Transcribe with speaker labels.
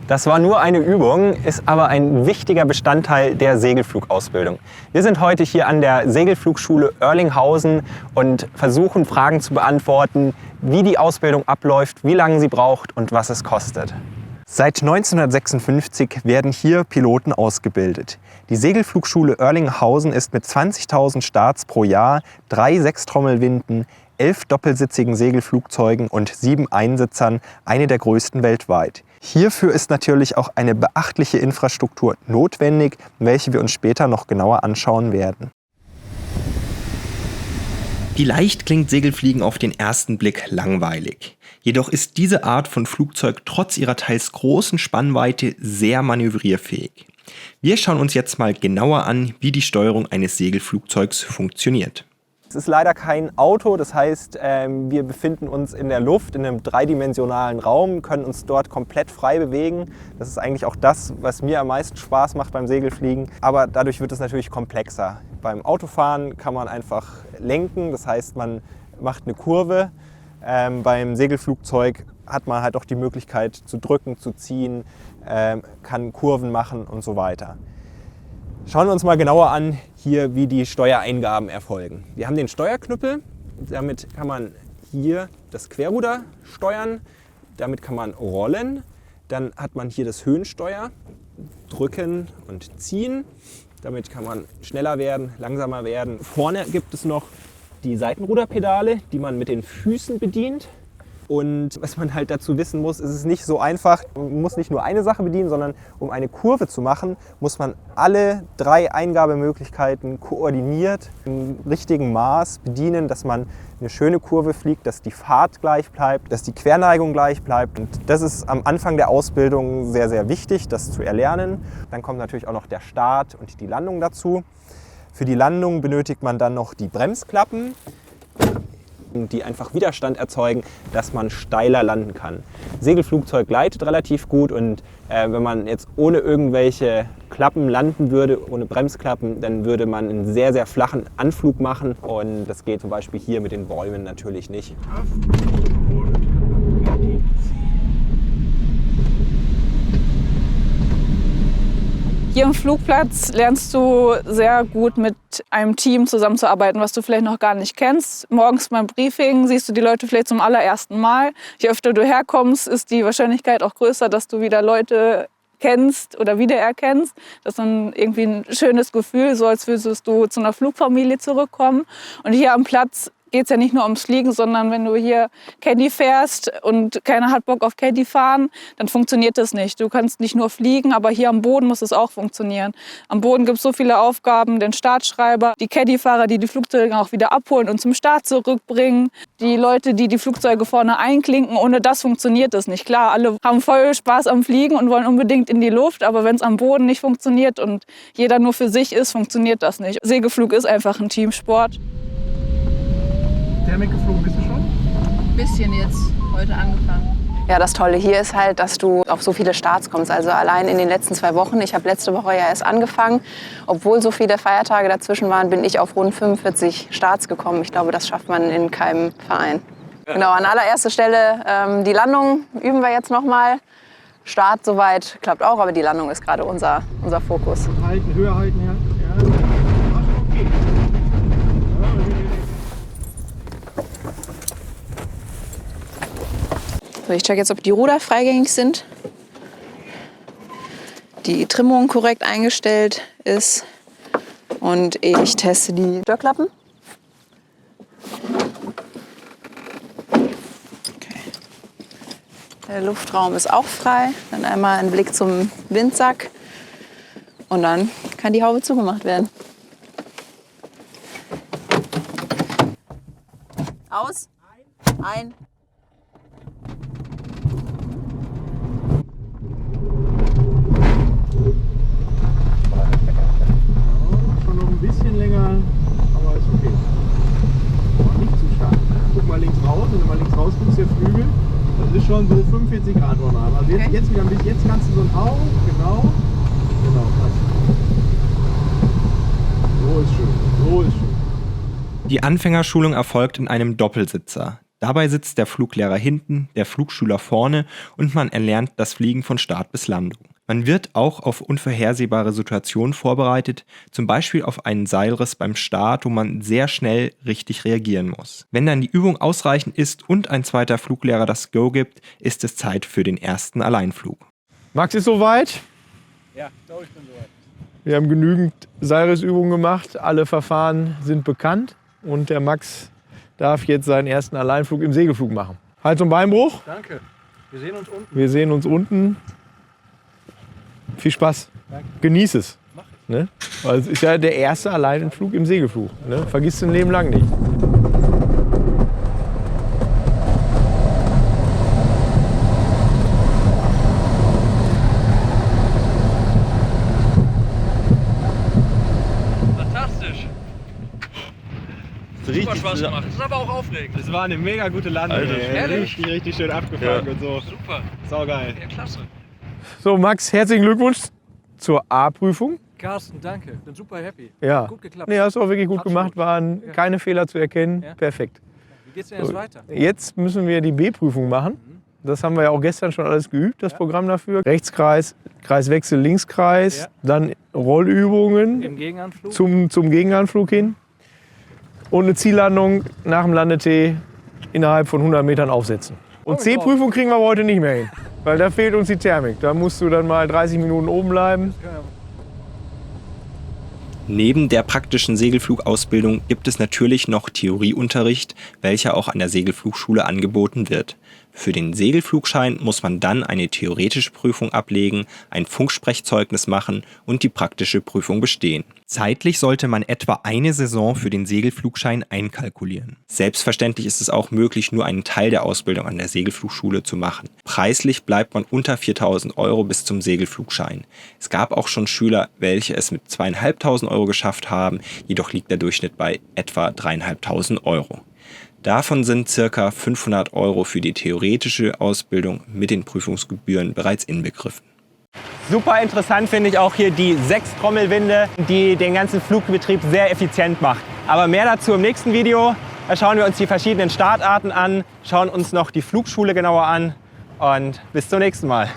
Speaker 1: Das war nur eine Übung, ist aber ein wichtiger Bestandteil der Segelflugausbildung. Wir sind heute hier an der Segelflugschule Oerlinghausen und versuchen Fragen zu beantworten, wie die Ausbildung abläuft, wie lange sie braucht und was es kostet. Seit 1956 werden hier Piloten ausgebildet. Die Segelflugschule Oerlinghausen ist mit 20.000 Starts pro Jahr, 3 Sechstrommelwinden, 11 doppelsitzigen Segelflugzeugen und 7 Einsitzern eine der größten weltweit. Hierfür ist natürlich auch eine beachtliche Infrastruktur notwendig, welche wir uns später noch genauer anschauen werden.
Speaker 2: Vielleicht klingt Segelfliegen auf den ersten Blick langweilig. Jedoch ist diese Art von Flugzeug trotz ihrer teils großen Spannweite sehr manövrierfähig. Wir schauen uns jetzt mal genauer an, wie die Steuerung eines Segelflugzeugs funktioniert.
Speaker 1: Es ist leider kein Auto, das heißt, wir befinden uns in der Luft, in einem dreidimensionalen Raum, können uns dort komplett frei bewegen. Das ist eigentlich auch das, was mir am meisten Spaß macht beim Segelfliegen. Aber dadurch wird es natürlich komplexer. Beim Autofahren kann man einfach lenken, das heißt, man macht eine Kurve. Beim Segelflugzeug hat man halt auch die Möglichkeit zu drücken, zu ziehen, kann Kurven machen und so weiter. Schauen wir uns mal genauer an, hier wie die Steuereingaben erfolgen. Wir haben den Steuerknüppel, damit kann man hier das Querruder steuern, damit kann man rollen, dann hat man hier das Höhensteuer, drücken und ziehen, damit kann man schneller werden, langsamer werden. Vorne gibt es noch die Seitenruderpedale, die man mit den Füßen bedient. Und was man halt dazu wissen muss, ist es nicht so einfach. Man muss nicht nur eine Sache bedienen, sondern um eine Kurve zu machen, muss man alle 3 Eingabemöglichkeiten koordiniert im richtigen Maß bedienen, dass man eine schöne Kurve fliegt, dass die Fahrt gleich bleibt, dass die Querneigung gleich bleibt. Und das ist am Anfang der Ausbildung sehr, sehr wichtig, das zu erlernen. Dann kommt natürlich auch noch der Start und die Landung dazu. Für die Landung benötigt man dann noch die Bremsklappen, die einfach Widerstand erzeugen, dass man steiler landen kann. Segelflugzeug gleitet relativ gut und wenn man jetzt ohne irgendwelche Klappen landen würde, ohne Bremsklappen, dann würde man einen sehr, sehr flachen Anflug machen und das geht zum Beispiel hier mit den Bäumen natürlich nicht.
Speaker 3: Hier am Flugplatz lernst du sehr gut mit einem Team zusammenzuarbeiten, was du vielleicht noch gar nicht kennst. Morgens beim Briefing siehst du die Leute vielleicht zum allerersten Mal. Je öfter du herkommst, ist die Wahrscheinlichkeit auch größer, dass du wieder Leute kennst oder wiedererkennst. Das ist dann irgendwie ein schönes Gefühl, so als würdest du zu einer Flugfamilie zurückkommen. Und hier am Platz geht es ja nicht nur ums Fliegen, sondern wenn du hier Caddy fährst und keiner hat Bock auf Caddy fahren, dann funktioniert das nicht. Du kannst nicht nur fliegen, aber hier am Boden muss es auch funktionieren. Am Boden gibt es so viele Aufgaben, den Startschreiber, die Caddy-Fahrer, die die Flugzeuge auch wieder abholen und zum Start zurückbringen, die Leute, die die Flugzeuge vorne einklinken. Ohne das funktioniert das nicht. Klar, alle haben voll Spaß am Fliegen und wollen unbedingt in die Luft, aber wenn es am Boden nicht funktioniert und jeder nur für sich ist, funktioniert das nicht. Segelflug ist einfach ein Teamsport.
Speaker 4: Thermik geflogen bist du schon?
Speaker 5: Ein bisschen jetzt, heute angefangen.
Speaker 6: Ja, das Tolle hier ist halt, dass du auf so viele Starts kommst. Also allein in den letzten 2 Wochen, ich habe letzte Woche ja erst angefangen, obwohl so viele Feiertage dazwischen waren, bin ich auf rund 45 Starts gekommen. Ich glaube, das schafft man in keinem Verein. Genau, an allererster Stelle die Landung üben wir jetzt nochmal. Start soweit klappt auch, aber die Landung ist gerade unser Fokus.
Speaker 4: Halten, höher halten, ja. Okay.
Speaker 6: So, ich check jetzt, ob die Ruder freigängig sind, die Trimmung korrekt eingestellt ist und ich teste die Störklappen. Okay. Der Luftraum ist auch frei. Dann einmal ein Blick zum Windsack und dann kann die Haube zugemacht werden. Aus. Ein.
Speaker 4: Schon noch ein bisschen länger, aber ist okay. Aber nicht zu stark. Guck mal links raus, wenn du mal links raus guckst, der Flügel, das ist schon so 45 Grad Warnarm. Also jetzt wieder ein bisschen, jetzt kannst du so ein Hauch, genau, passt. So ist schön, so ist schön.
Speaker 2: Die Anfängerschulung erfolgt in einem Doppelsitzer. Dabei sitzt der Fluglehrer hinten, der Flugschüler vorne und man erlernt das Fliegen von Start bis Landung. Man wird auch auf unvorhersehbare Situationen vorbereitet, zum Beispiel auf einen Seilriss beim Start, wo man sehr schnell richtig reagieren muss. Wenn dann die Übung ausreichend ist und ein zweiter Fluglehrer das Go gibt, ist es Zeit für den ersten Alleinflug.
Speaker 4: Max ist soweit.
Speaker 7: Ja, ich glaube, ich bin soweit.
Speaker 4: Wir haben genügend Seilrissübungen gemacht. Alle Verfahren sind bekannt. Und der Max darf jetzt seinen ersten Alleinflug im Segelflug machen. Hals- und Beinbruch.
Speaker 7: Danke. Wir sehen uns unten.
Speaker 4: Wir sehen uns unten. Viel Spaß.
Speaker 7: Danke.
Speaker 4: Genieß es. Ne? Weil es ist ja der erste Alleinflug im Segelflug. Ne? Vergiss den Leben lang nicht.
Speaker 7: Fantastisch. Super Spaß gemacht. Das ist aber auch aufregend.
Speaker 1: Das war eine mega gute Landung.
Speaker 7: Ehrlich?
Speaker 1: Richtig schön abgefangen und so.
Speaker 7: Super.
Speaker 1: Saugeil.
Speaker 7: Ja, klasse.
Speaker 4: So, Max, herzlichen Glückwunsch zur A-Prüfung.
Speaker 7: Carsten, danke. Bin super happy.
Speaker 4: Ja.
Speaker 7: Gut geklappt.
Speaker 4: Nee, hast du auch wirklich gut
Speaker 7: Absolut.
Speaker 4: gemacht. Waren
Speaker 7: Ja.
Speaker 4: keine Fehler zu erkennen.
Speaker 7: Ja.
Speaker 4: Perfekt.
Speaker 7: Wie geht's denn jetzt weiter?
Speaker 4: Jetzt müssen wir die B-Prüfung machen. Das haben wir ja auch gestern schon alles geübt, das Programm dafür. Rechtskreis, Kreiswechsel, Linkskreis,
Speaker 7: Ja.
Speaker 4: dann Rollübungen
Speaker 7: Im Gegenanflug?
Speaker 4: zum Gegenanflug hin und eine Ziellandung nach dem Landetee innerhalb von 100 Metern aufsetzen. Und C-Prüfung kriegen wir aber heute nicht mehr hin, weil da fehlt uns die Thermik. Da musst du dann mal 30 Minuten oben bleiben.
Speaker 2: Neben der praktischen Segelflugausbildung gibt es natürlich noch Theorieunterricht, welcher auch an der Segelflugschule angeboten wird. Für den Segelflugschein muss man dann eine theoretische Prüfung ablegen, ein Funksprechzeugnis machen und die praktische Prüfung bestehen. Zeitlich sollte man etwa eine Saison für den Segelflugschein einkalkulieren. Selbstverständlich ist es auch möglich, nur einen Teil der Ausbildung an der Segelflugschule zu machen. Preislich bleibt man unter 4.000 € bis zum Segelflugschein. Es gab auch schon Schüler, welche es mit 2.500 € geschafft haben, jedoch liegt der Durchschnitt bei etwa 3.500 €. Davon sind ca. 500 € für die theoretische Ausbildung mit den Prüfungsgebühren bereits inbegriffen.
Speaker 1: Super interessant finde ich auch hier die 6 Trommelwinde, die den ganzen Flugbetrieb sehr effizient macht. Aber mehr dazu im nächsten Video. Da schauen wir uns die verschiedenen Startarten an, schauen uns noch die Flugschule genauer an und bis zum nächsten Mal.